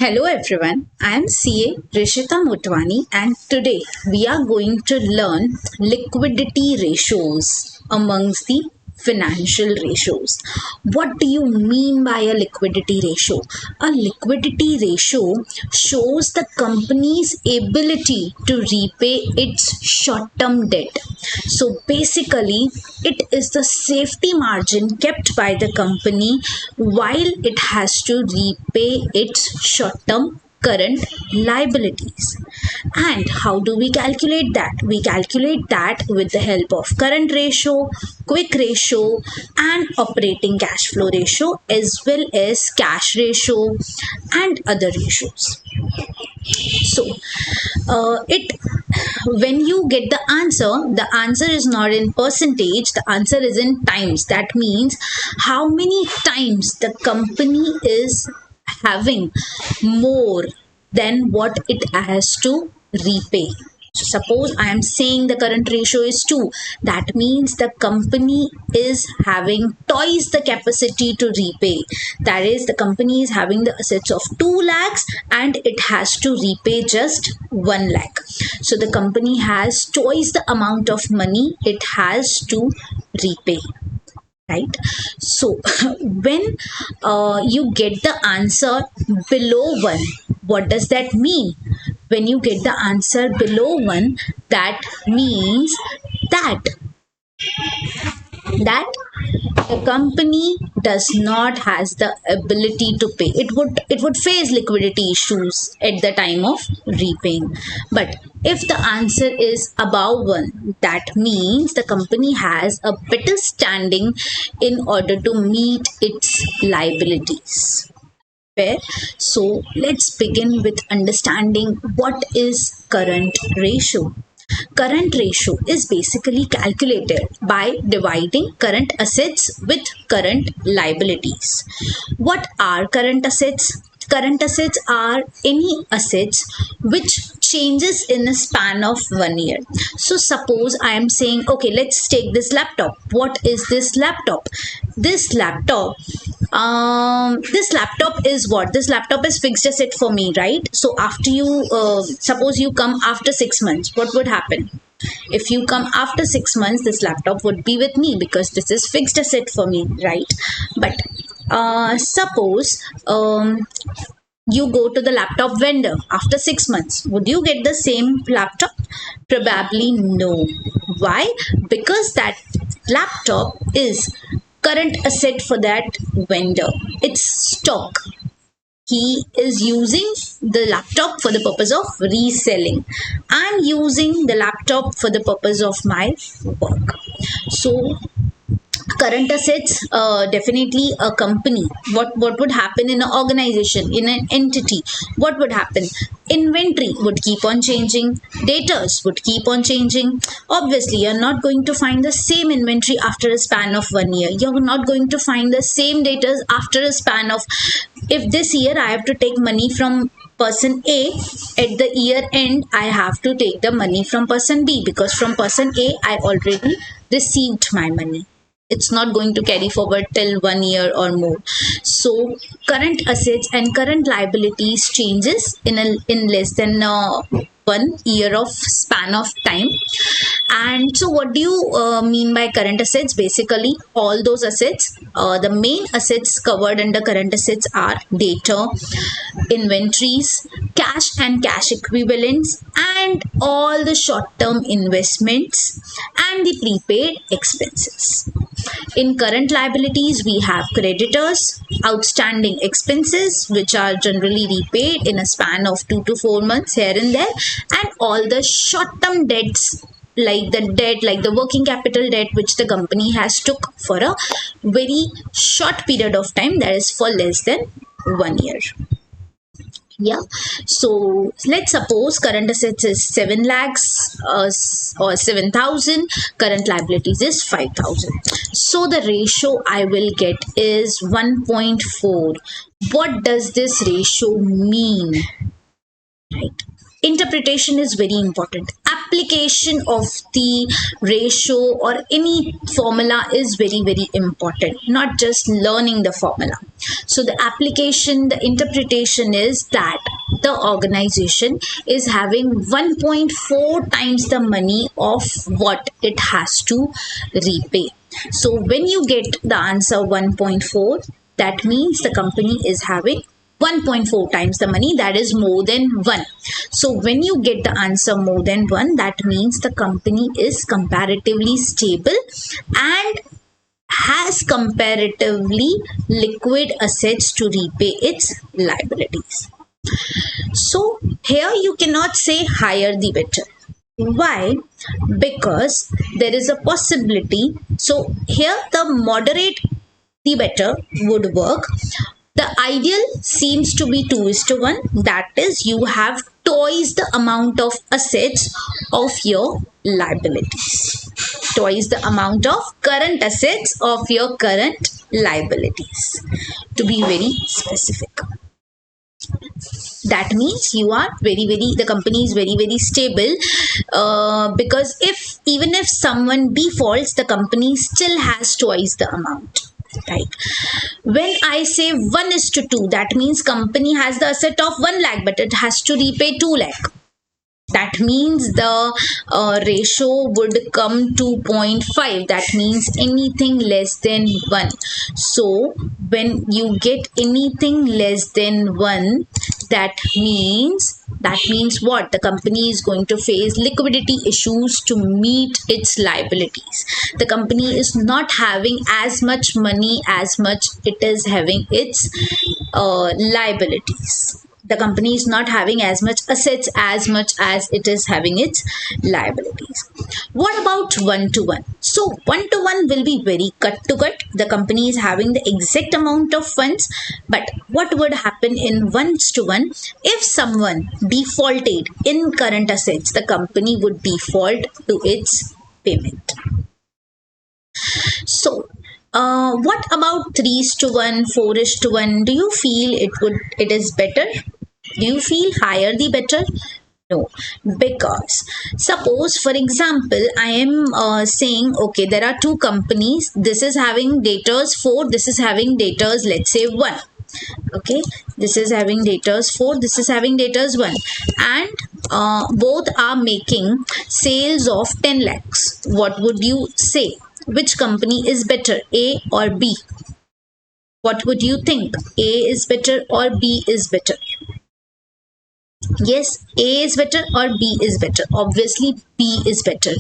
Hello everyone, I am CA Rishita Motwani and today we are going to learn liquidity ratios amongst the financial ratios. What do you mean by a liquidity ratio? A liquidity ratio shows the company's ability to repay its short-term debt. So basically, it is the safety margin kept by the company while it has to repay its short-term current liabilities. And how do we calculate that? We calculate that with the help of current ratio, quick ratio, and operating cash flow ratio, as well as cash ratio and other ratios. So it when you get the answer is not in percentage, the answer is in times. That means how many times the company is having more than what it has to repay. So suppose I am saying the current ratio is 2. That means the company is having twice the capacity to repay. That is, the company is having the assets of 2 lakhs and it has to repay just 1 lakh. So the company has twice the amount of money it has to repay, right? So when you get the answer below 1, what does that mean? When you get the answer below 1, that means that that the company does not has the ability to pay. It would face liquidity issues at the time of repaying. But if the answer is above 1, that means the company has a better standing in order to meet its liabilities. Fair. So let's begin with understanding what is current ratio. Current ratio is basically calculated by dividing current assets with current liabilities. What are current assets? Current assets are any assets which changes in a span of 1 year. So suppose I am saying, okay, let's take this laptop. What is this laptop? This laptop is what? This laptop is fixed asset for me, right? So after you suppose you come after 6 months, what would happen? If you come after 6 months, this laptop would be with me because this is fixed asset for me, right? But suppose you go to the laptop vendor after 6 months, would you get the same laptop? Probably no. Why? Because that laptop is current asset for that vendor. It's stock. He is using the laptop for the purpose of reselling. I'm using the laptop for the purpose of my work. So current assets, definitely a company. What would happen in an organization, in an entity? What would happen? Inventory would keep on changing, datas would keep on changing. Obviously, you're not going to find the same inventory after a span of 1 year. You're not going to find the same datas after a span of, if this year I have to take money from person A, at the year end I have to take the money from person B, because from person A I already received my money. It's not going to carry forward till 1 year or more. So current assets and current liabilities changes in less than 1 year of span of time. And so what do you mean by current assets? Basically all those assets, the main assets covered under current assets are data, inventories, cash and cash equivalents, and all the short-term investments and the prepaid expenses. In current liabilities, we have creditors, outstanding expenses, which are generally repaid in a span of 2 to 4 months here and there, and all the short-term debts, like the working capital debt which the company has took for a very short period of time, that is for less than 1 year. Yeah. So let's suppose current assets is 7 lakhs or 7,000. Current liabilities is 5,000. So the ratio I will get is 1.4. What does this ratio mean? Right. Interpretation is very important. application of the ratio or any formula is very, very important, not just learning the formula. So the application, the interpretation is that the organization is having 1.4 times the money of what it has to repay. So when you get the answer 1.4, that means the company is having 1.4 times the money, that is more than 1. So when you get the answer more than 1, that means the company is comparatively stable and has comparatively liquid assets to repay its liabilities. So here you cannot say higher the better. Why? Because there is a possibility. So here the moderate the better would work. The ideal seems to be 2:1. That is, you have twice the amount of assets of your liabilities. Twice the amount of current assets of your current liabilities. To be very specific. That means you are the company is very stable, because even if someone defaults, the company still has twice the amount, right? When I say 1:2, that means company has the asset of 1 lakh, but it has to repay 2 lakh. That means the ratio would come to 0.5. That means anything less than 1. So when you get anything less than 1, that means what? The company is going to face liquidity issues to meet its liabilities. The company is not having as much money as much it is having its liabilities. The company is not having as much assets as much as it is having its liabilities. What about 1:1? So 1:1 will be very cut to cut. The company is having the exact amount of funds, but what would happen in 1:1? If someone defaulted in current assets, the company would default to its payment. So what about 3:1, 4:1? Do you feel it is better? Do you feel higher the better? No, because suppose, for example, I am saying, okay, there are two companies. This is having debtors 4. This is having debtors, let's say 1. Okay, this is having debtors 4. This is having debtors 1, and both are making sales of 10 lakhs. What would you say? Which company is better, A or B? What would you think? A is better or B is better? Yes, A is better or B is better? Obviously, B is better.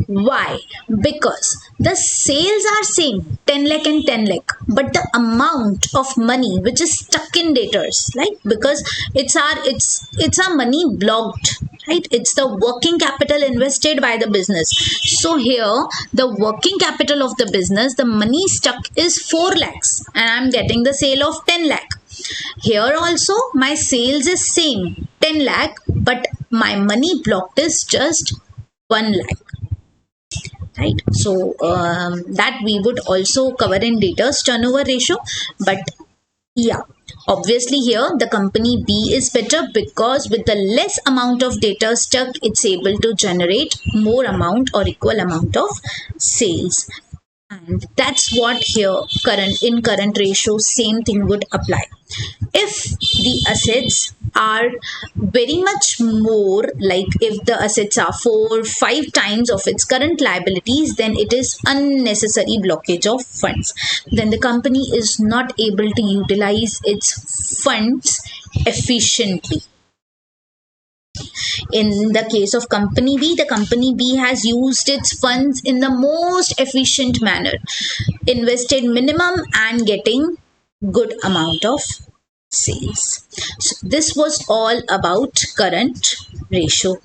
Why? Because the sales are same, 10 lakh and 10 lakh, but the amount of money which is stuck in debtors, right? Because it's our money blocked, right? It's the working capital invested by the business. So here, the working capital of the business, the money stuck is 4 lakhs, and I'm getting the sale of 10 lakh. Here also my sales is same, 10 lakh, but my money blocked is just 1 lakh, right? So that we would also cover in debtors turnover ratio. But yeah, obviously here the company B is better, because with the less amount of data stuck, it's able to generate more amount or equal amount of sales. And that's what here current ratio, same thing would apply. If the assets are very much more, like if the assets are 4-5 times of its current liabilities, then it is unnecessary blockage of funds. Then the company is not able to utilize its funds efficiently. In the case of company B, the company B has used its funds in the most efficient manner, invested minimum and getting good amount of sales. So this was all about current ratio.